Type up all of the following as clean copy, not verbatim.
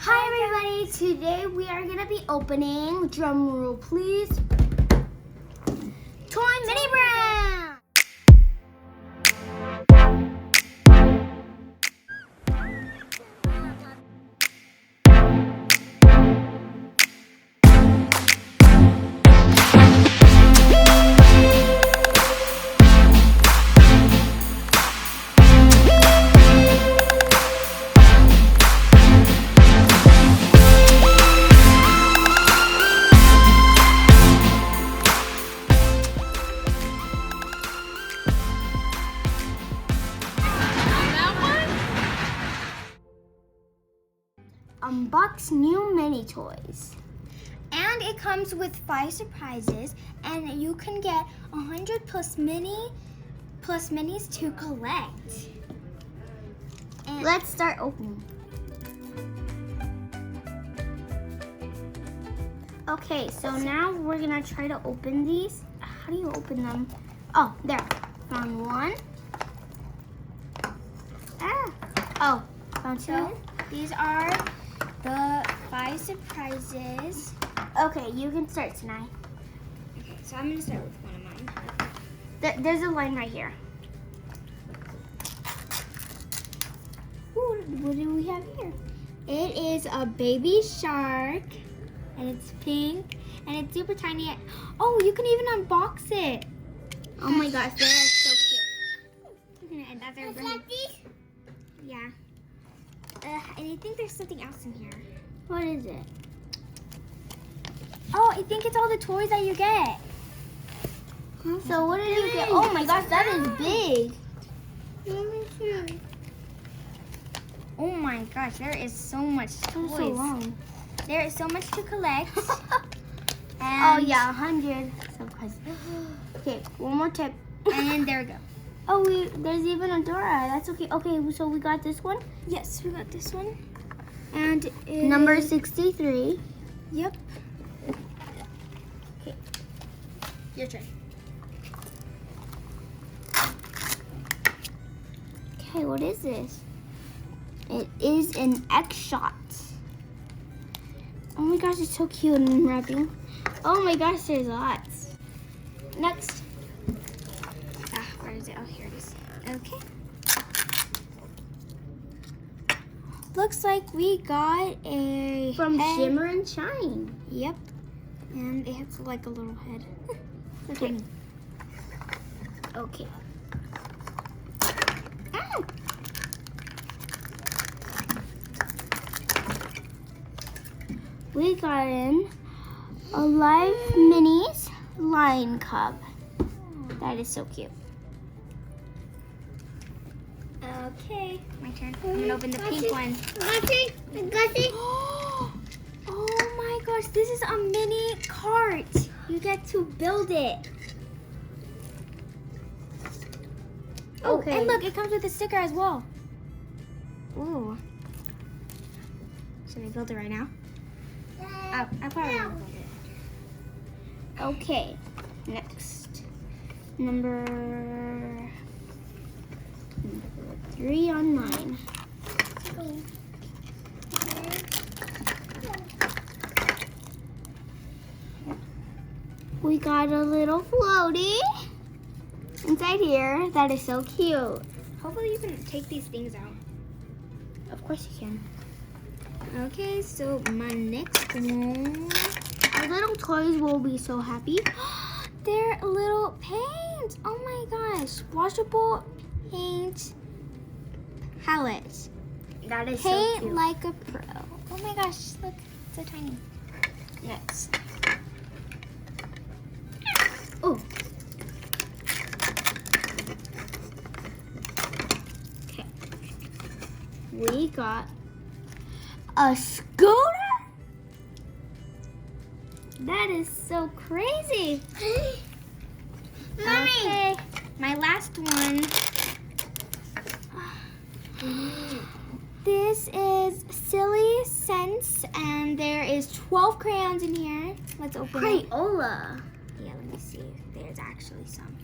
Hi everybody, today we are going to be opening, drum roll please, Toy Mini Brown! Unbox new mini toys. And it comes with 5 surprises, and you can get 100 plus minis to collect. And let's start opening. Okay, so now we're gonna try to open these. How do you open them? Oh, there. Found one. Oh, found two. So, these are the 5 surprises. Okay, you can start tonight. Okay, so I'm gonna start with one of mine. There's a line right here. Ooh, what do we have here? It is a baby shark, and it's pink, and it's super tiny. Oh, you can even unbox it. Oh my gosh, they're so cute. And that's our brand. Yeah. And I think there's something else in here. What is it? Oh, I think it's all the toys that you get. So what did you get? Oh my gosh, that is big. Oh my gosh, there is so much toys. So long. There is so much to collect. Oh yeah, 100. Okay, one more tip. And there we go. Oh, there's even a Dora. That's okay. Okay, so we got this one? Yes, we got this one. And it's number 63. Yep. Okay. Your turn. Okay, what is this? It is an X-Shot. Oh my gosh, it's so cute and wrapping. Oh my gosh, there's lots. Next. Where is it? Oh, here it is. Okay. Looks like we got a from head. Shimmer and Shine. Yep. And it has like a little head. So tiny. Okay. Ah. We got in a Live Minis Lion Cub. That is so cute. Okay, my turn. I'm gonna open the pink one. Oh my gosh, this is a mini cart. You get to build it. Oh, okay. And look, it comes with a sticker as well. Ooh. Should we build it right now? Oh, I probably won't build it. Okay, next. Number 3 on 9. We got a little floaty inside here. That is so cute. Hopefully you can take these things out. Of course you can. Okay, so my next one. Our little toys will be so happy. They're little paints. Oh my gosh. Washable paint palettes. That is so cute. Paint like a pro. Oh my gosh, look, so tiny. Next. Oh. Okay. We got a scooter? That is so crazy. Mommy. Okay, my last one. This is Silly Sense, and there is 12 crayons in here. Let's open it. Crayola. Yeah, let me see if there's actually some.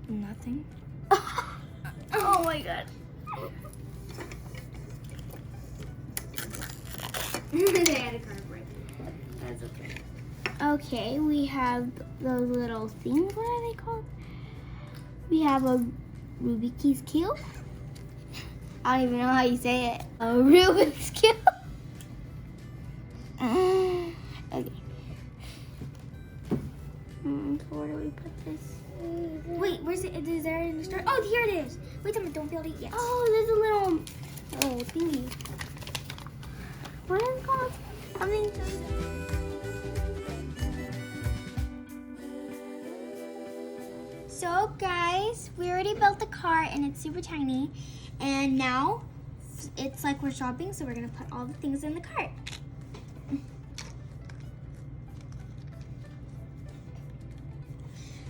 Nothing. Oh my god. They had a cardboard. That's okay. Okay, we have those little things. What are they called? We have a Rubik's Cube. I don't even know how you say it. A Rubik's Cube. Okay. So where do we put this? Wait, where's it? Is there in the store? Oh, here it is. Wait a minute, don't build it yet. Oh, there's a little thingy. What is it called? Something. So guys, we already built the cart and it's super tiny. And now it's like we're shopping, so we're gonna put all the things in the cart.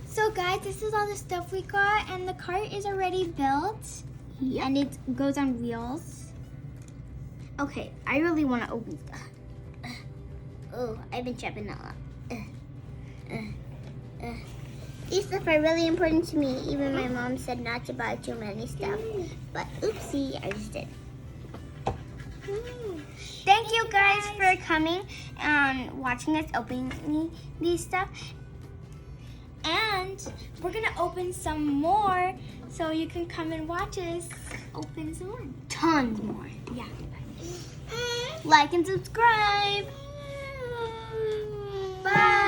So guys, this is all the stuff we got, and the cart is already built. Yep. And it goes on wheels. Okay, I really want to open stuff. Oh, I've been chopping a lot. These stuff are really important to me. Even my mom said not to buy too many stuff. But oopsie, I just did. Thank you guys for coming and watching us opening these stuff. And we're gonna open some more, so you can come and watch us open some more. Tons more. Yeah. Like and subscribe. Bye.